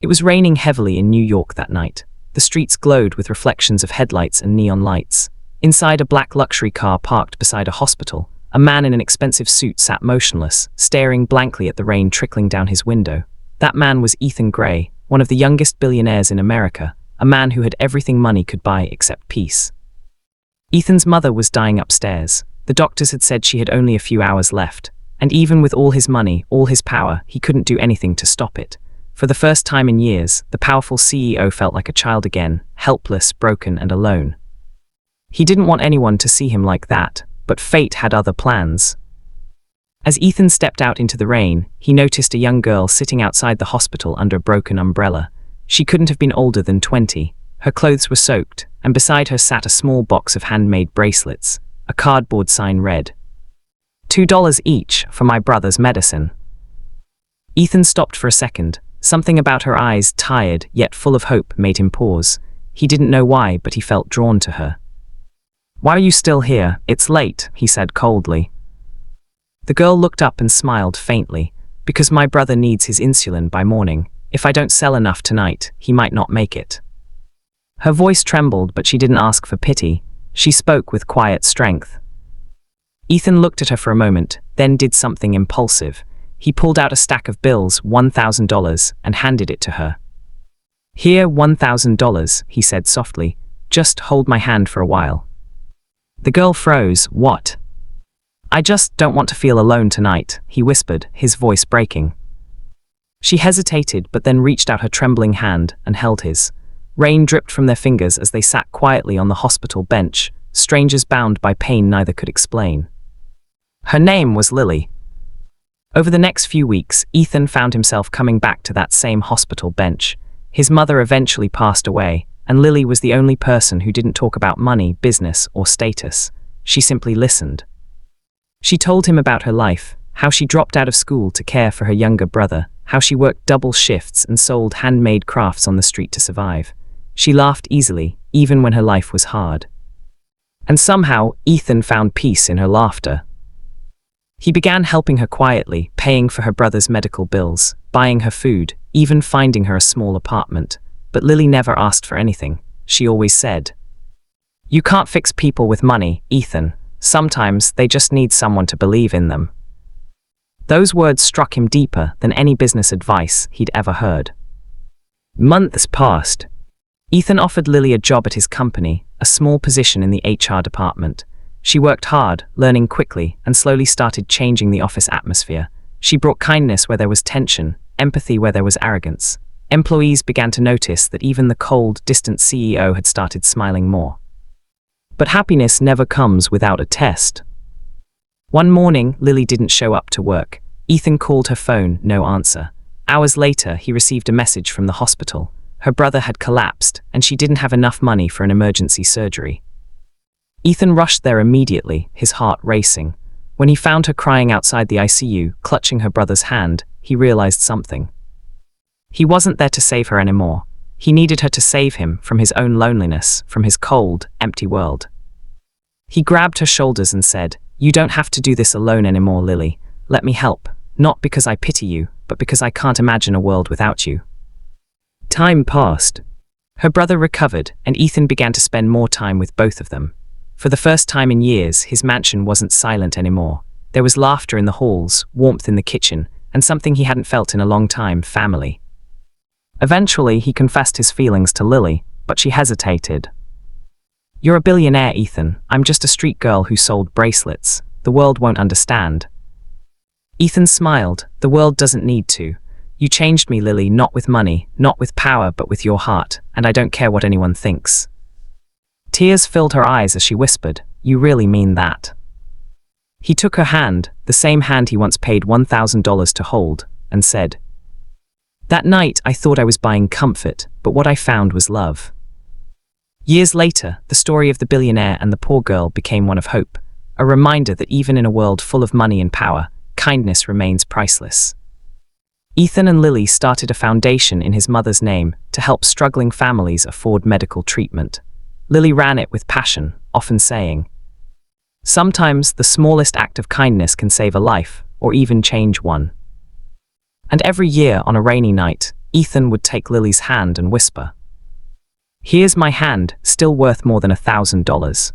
It was raining heavily in New York that night. The streets glowed with reflections of headlights and neon lights. Inside a black luxury car parked beside a hospital, a man in an expensive suit sat motionless, staring blankly at the rain trickling down his window. That man was Ethan Gray, one of the youngest billionaires in America, a man who had everything money could buy except peace. Ethan's mother was dying upstairs. The doctors had said she had only a few hours left, and even with all his money, all his power, he couldn't do anything to stop it. For the first time in years, the powerful CEO felt like a child again, helpless, broken, and alone. He didn't want anyone to see him like that, but fate had other plans. As Ethan stepped out into the rain, he noticed a young girl sitting outside the hospital under a broken umbrella. She couldn't have been older than 20. Her clothes were soaked, and beside her sat a small box of handmade bracelets. A cardboard sign read, $2 each for my brother's medicine. Ethan stopped for a second. Something about her eyes, tired yet full of hope, made him pause. He didn't know why, but he felt drawn to her. "Why are you still here? It's late," he said coldly. The girl looked up and smiled faintly. "Because my brother needs his insulin by morning. If I don't sell enough tonight, he might not make it." Her voice trembled, but she didn't ask for pity. She spoke with quiet strength. Ethan looked at her for a moment, then did something impulsive. He pulled out a stack of bills, $1,000, and handed it to her. "Here, $1,000, he said softly. "Just hold my hand for a while." The girl froze. "What?" "I just don't want to feel alone tonight," he whispered, his voice breaking. She hesitated, but then reached out her trembling hand and held his. Rain dripped from their fingers as they sat quietly on the hospital bench, strangers bound by pain neither could explain. Her name was Lily. Over the next few weeks, Ethan found himself coming back to that same hospital bench. His mother eventually passed away, and Lily was the only person who didn't talk about money, business, or status. She simply listened. She told him about her life, how she dropped out of school to care for her younger brother, how she worked double shifts and sold handmade crafts on the street to survive. She laughed easily, even when her life was hard. And somehow, Ethan found peace in her laughter. He began helping her quietly, paying for her brother's medical bills, buying her food, even finding her a small apartment. But Lily never asked for anything. She always said, "You can't fix people with money, Ethan. Sometimes they just need someone to believe in them." Those words struck him deeper than any business advice he'd ever heard. Months passed. Ethan offered Lily a job at his company, a small position in the HR department. She worked hard, learning quickly, and slowly started changing the office atmosphere. She brought kindness where there was tension, empathy where there was arrogance. Employees began to notice that even the cold, distant CEO had started smiling more. But happiness never comes without a test. One morning, Lily didn't show up to work. Ethan called her phone, no answer. Hours later, he received a message from the hospital. Her brother had collapsed, and she didn't have enough money for an emergency surgery. Ethan rushed there immediately, his heart racing. When he found her crying outside the ICU, clutching her brother's hand, he realized something. He wasn't there to save her anymore. He needed her to save him from his own loneliness, from his cold, empty world. He grabbed her shoulders and said, "You don't have to do this alone anymore, Lily. Let me help, not because I pity you, but because I can't imagine a world without you." Time passed. Her brother recovered, and Ethan began to spend more time with both of them. For the first time in years, his mansion wasn't silent anymore. There was laughter in the halls, warmth in the kitchen, and something he hadn't felt in a long time, family. Eventually, he confessed his feelings to Lily, but she hesitated. "You're a billionaire, Ethan. I'm just a street girl who sold bracelets. The world won't understand." Ethan smiled. "The world doesn't need to. You changed me, Lily, not with money, not with power, but with your heart, and I don't care what anyone thinks." Tears filled her eyes as she whispered, "You really mean that?" He took her hand, the same hand he once paid $1,000 to hold, and said, "That night I thought I was buying comfort, but what I found was love." Years later, the story of the billionaire and the poor girl became one of hope, a reminder that even in a world full of money and power, kindness remains priceless. Ethan and Lily started a foundation in his mother's name to help struggling families afford medical treatment. Lily ran it with passion, often saying, "Sometimes the smallest act of kindness can save a life, or even change one." And every year on a rainy night, Ethan would take Lily's hand and whisper, "Here's my hand, still worth more than $1,000.